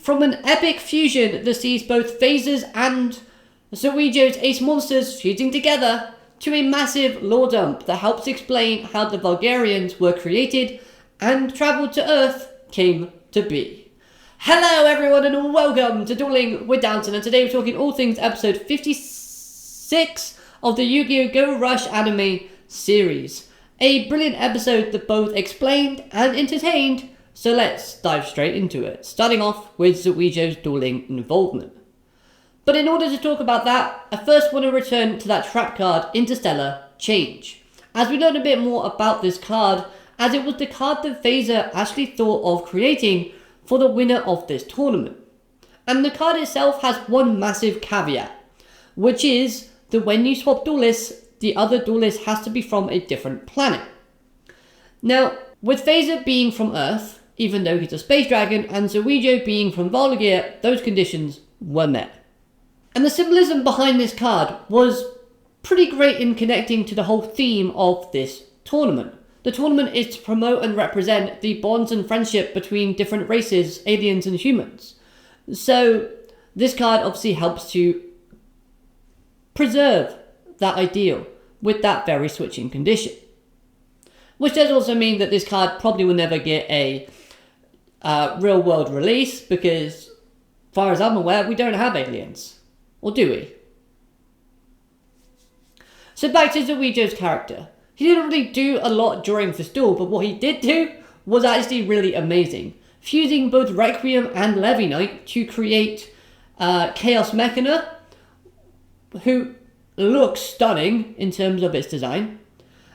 From an epic fusion that sees both Phaser's and Zwijo's ace monsters fusing together, to a massive lore dump that helps explain how the Vulgarians were created and travel to Earth came to be. Hello everyone and welcome to Dueling with Downton, and today we're talking all things episode 56 of the Yugioh Go Rush anime series. A brilliant episode that both explained and entertained, so let's dive straight into it, starting off with Zwijo's dueling involvement. But in order to talk about that, I first want to return to that trap card, Interstellar Change, as we learn a bit more about this card, as it was the card that Phaser actually thought of creating for the winner of this tournament. And the card itself has one massive caveat, which is that when you swap duelists, the other duelist has to be from a different planet. Now, with Phaser being from Earth, even though he's a space dragon, and Zwijo being from Volgear, those conditions were met. And the symbolism behind this card was pretty great in connecting to the whole theme of this tournament. The tournament is to promote and represent the bonds and friendship between different races, aliens and humans. So this card obviously helps to preserve that ideal with that very switching condition. Which does also mean that this card probably will never get a real world release, because as far as I'm aware, we don't have aliens. Or do we? So back to Zwijo's character. He didn't really do a lot during this duel, but what he did do was actually really amazing. Fusing both Requiem and Levy Knight to create Chaos Mechana, who looks stunning in terms of its design,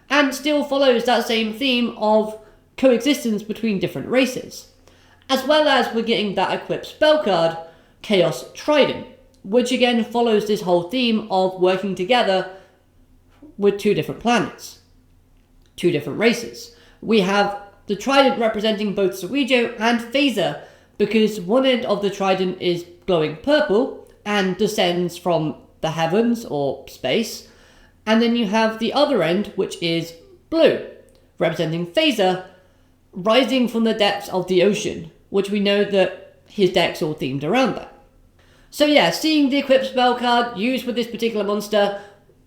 and still follows that same theme of coexistence between different races. As well as we're getting that equipped spell card, Chaos Trident, which again follows this whole theme of working together with two different planets, two different races. We have the Trident representing both Zwijo and Phaser, because one end of the Trident is glowing purple and descends from the heavens or space, and then you have the other end, which is blue, representing Phaser, rising from the depths of the ocean, which we know that his deck's all themed around that. So yeah, seeing the equipped spell card used with this particular monster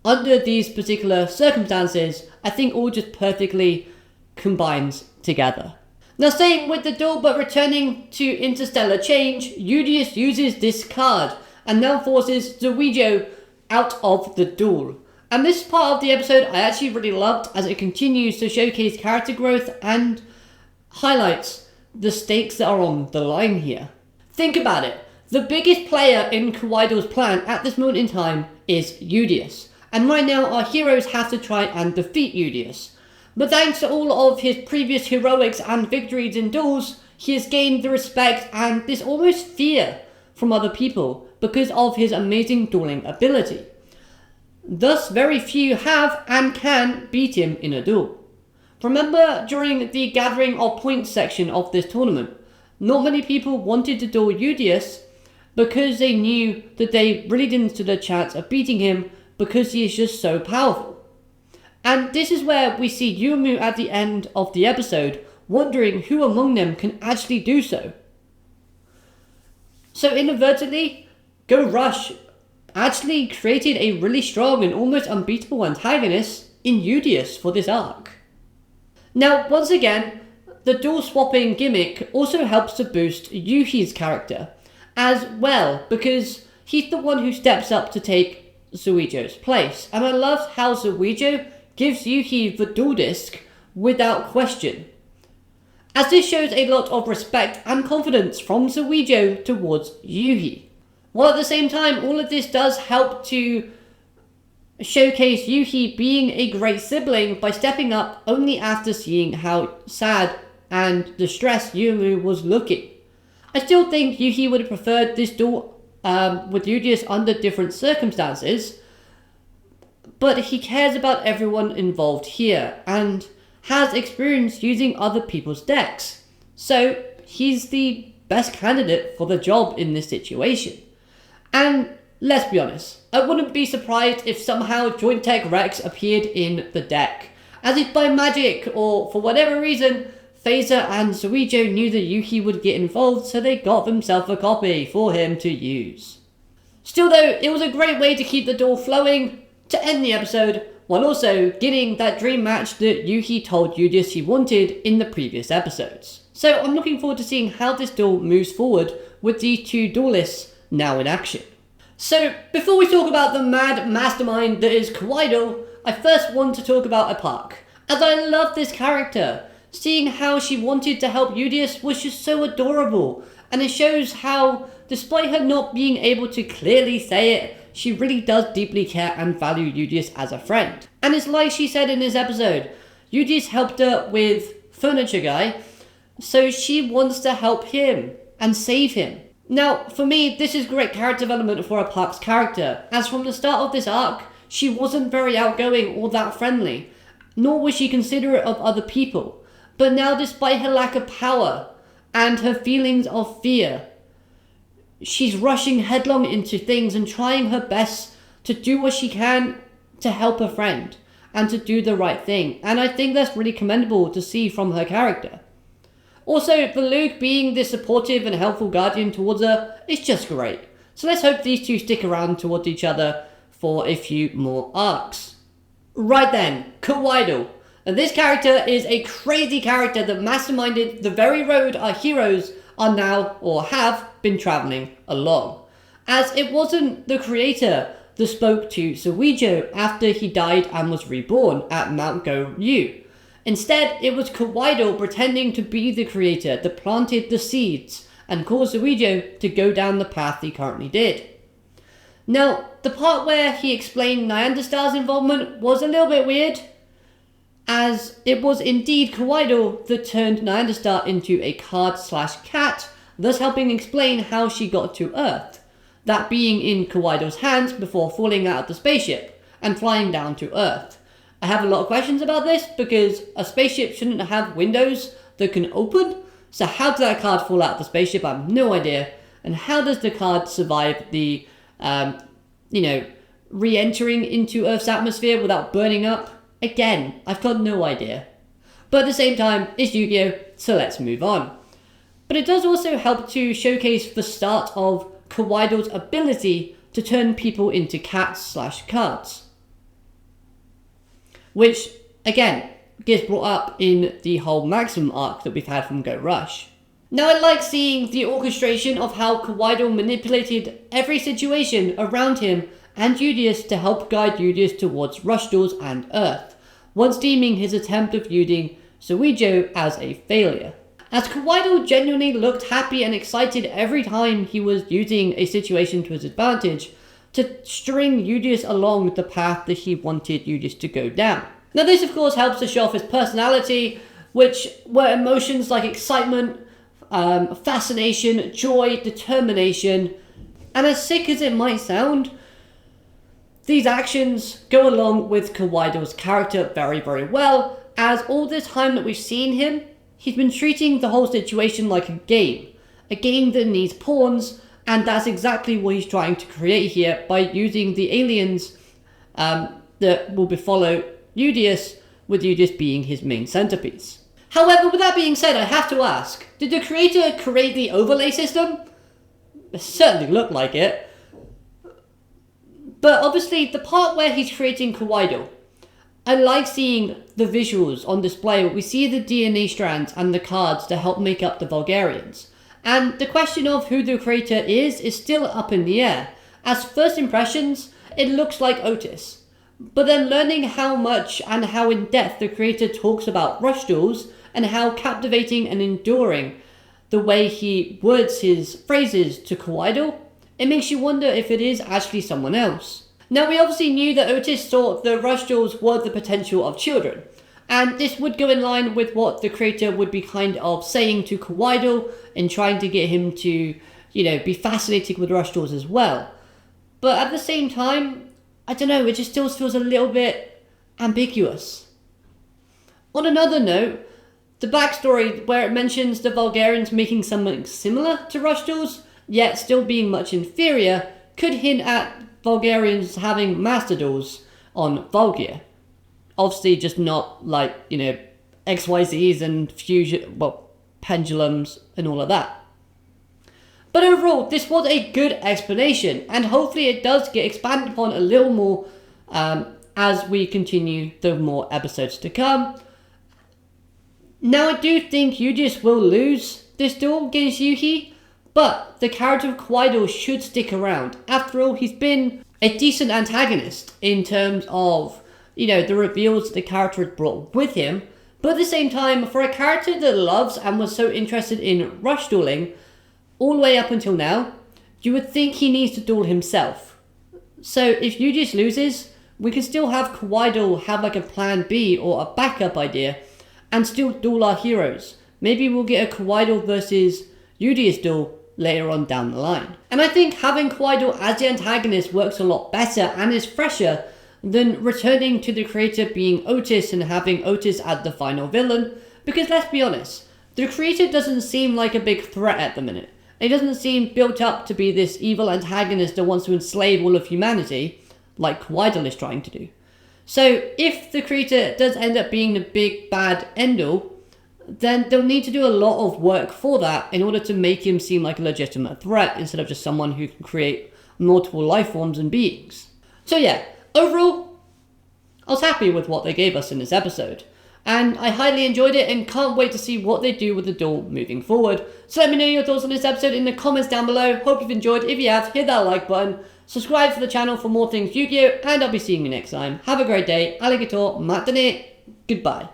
under these particular circumstances, I think all just perfectly combines together. Now, same with the duel, but returning to Interstellar Change, Yugioh uses this card and now forces Zwijo out of the duel. And this part of the episode I actually really loved, as it continues to showcase character growth and highlights the stakes that are on the line here. Think about it. The biggest player in Kawaido's plan at this moment in time is Yugioh, and right now our heroes have to try and defeat Yugioh. But thanks to all of his previous heroics and victories in duels, he has gained the respect and this almost fear from other people because of his amazing dueling ability. Thus, very few have and can beat him in a duel. Remember, during the gathering of points section of this tournament, not many people wanted to duel Yugioh because they knew that they really didn't stand a chance of beating him because he is just so powerful. And this is where we see Yumu at the end of the episode wondering who among them can actually do so. So inadvertently, Go Rush actually created a really strong and almost unbeatable antagonist in Yugioh for this arc. Now, once again, the duel swapping gimmick also helps to boost Yuhi's character as well, because he's the one who steps up to take Zwijo's place. And I love how Zwijo gives Yuhi the duel disc without question, as this shows a lot of respect and confidence from Zwijo towards Yuhi. While at the same time, all of this does help to showcase Yuhi being a great sibling by stepping up only after seeing how sad and distressed Yumu was looking. I still think Yuhi would have preferred this duel with Yugioh under different circumstances, but he cares about everyone involved here and has experience using other people's decks, so he's the best candidate for the job in this situation. And let's be honest, I wouldn't be surprised if somehow Joint Tech Rex appeared in the deck, as if by magic or for whatever reason Phaser and Zwijo knew that Yuki would get involved, so they got themselves a copy for him to use. Still though, it was a great way to keep the duel flowing, to end the episode, while also getting that dream match that Yuki told Yugioh he wanted in the previous episodes. So I'm looking forward to seeing how this duel moves forward with these two duelists now in action. So before we talk about the mad mastermind that is Kawaii, I first want to talk about Apak, as I love this character. Seeing how she wanted to help Yugioh was just so adorable, and it shows how, despite her not being able to clearly say it, she really does deeply care and value Yugioh as a friend. And it's like she said in this episode, Yugioh helped her with Furniture Guy, so she wants to help him and save him. Now, for me, this is great character development for Apak's character, as from the start of this arc, she wasn't very outgoing or that friendly, nor was she considerate of other people. But now, despite her lack of power and her feelings of fear, she's rushing headlong into things and trying her best to do what she can to help her friend and to do the right thing. And I think that's really commendable to see from her character. Also, for Luke being this supportive and helpful guardian towards her is just great. So let's hope these two stick around towards each other for a few more arcs. Right then, Kawaii. And this character is a crazy character that masterminded the very road our heroes are now or have been travelling along. As it wasn't the creator that spoke to Zwijo after he died and was reborn at Mount Go Yu. Instead, it was Kawaii pretending to be the creator that planted the seeds and caused Zwijo to go down the path he currently did. Now, the part where he explained Nyanderstar's involvement was a little bit weird, as it was indeed Kawaii that turned Nyanderstar into a card/cat, thus helping explain how she got to Earth, that being in Kawaii's hands before falling out of the spaceship and flying down to Earth. I have a lot of questions about this because a spaceship shouldn't have windows that can open, so how did that card fall out of the spaceship? I have no idea. And how does the card survive the, re-entering into Earth's atmosphere without burning up? Again, I've got no idea. But at the same time, it's Yu-Gi-Oh, so let's move on. But it does also help to showcase the start of Kawaii's ability to turn people into cats/cards. Which, again, gets brought up in the whole Maximum arc that we've had from Go Rush. Now I like seeing the orchestration of how Kawaii manipulated every situation around him and Yugioh to help guide Yugioh towards Rush Duels and Earth, once deeming his attempt of using Zwijo as a failure. As Kawaii genuinely looked happy and excited every time he was using a situation to his advantage to string Yugioh along the path that he wanted Yugioh to go down. Now this of course helps to show off his personality, which were emotions like excitement, fascination, joy, determination, and as sick as it might sound, these actions go along with Kawaii's character very, very well, as all this time that we've seen him, he's been treating the whole situation like a game that needs pawns, and that's exactly what he's trying to create here by using the aliens that will follow Yugioh, with Yugioh being his main centerpiece. However, with that being said, I have to ask, did the creator create the overlay system? It certainly looked like it. But obviously, the part where he's creating Kawaii, I like seeing the visuals on display where we see the DNA strands and the cards to help make up the Vulgarians. And the question of who the creator is still up in the air. As first impressions, it looks like Otis. But then learning how much and how in depth the creator talks about Rush Duels and how captivating and enduring the way he words his phrases to Kawaii, it makes you wonder if it is actually someone else. Now we obviously knew that Otis thought the Rush Duels were the potential of children, and this would go in line with what the creator would be kind of saying to Kawaii in trying to get him to, be fascinated with Rush Duels as well. But at the same time, I don't know, it just still feels a little bit ambiguous. On another note, the backstory where it mentions the Vulgarians making something similar to Rush Duels, yet still being much inferior, could hint at Vulgarians having master duels on Vulgia. Obviously just not like, XYZs and fusion, well, pendulums and all of that. But overall, this was a good explanation, and hopefully it does get expanded upon a little more as we continue the more episodes to come. Now, I do think Yugioh will lose this duel against Yuhi, but the character of Quaidol should stick around. After all, he's been a decent antagonist in terms of, the reveals the character had brought with him. But at the same time, for a character that loves and was so interested in rush dueling, all the way up until now, you would think he needs to duel himself. So if Yugioh loses, we can still have Quaidol have like a plan B or a backup idea and still duel our heroes. Maybe we'll get a Quaidol versus Yugioh duel later on down the line. And I think having Quaidol as the antagonist works a lot better and is fresher than returning to the creator being Otis and having Otis as the final villain, because let's be honest, the creator doesn't seem like a big threat at the minute. He doesn't seem built up to be this evil antagonist that wants to enslave all of humanity, like Quaidol is trying to do. So if the creator does end up being the big bad end-all, then they'll need to do a lot of work for that in order to make him seem like a legitimate threat instead of just someone who can create multiple life forms and beings. So yeah, overall, I was happy with what they gave us in this episode. And I highly enjoyed it and can't wait to see what they do with the duel moving forward. So let me know your thoughts on this episode in the comments down below. Hope you've enjoyed. If you have, hit that like button. Subscribe to the channel for more things Yu-Gi-Oh! And I'll be seeing you next time. Have a great day. Alligator, matane. Goodbye.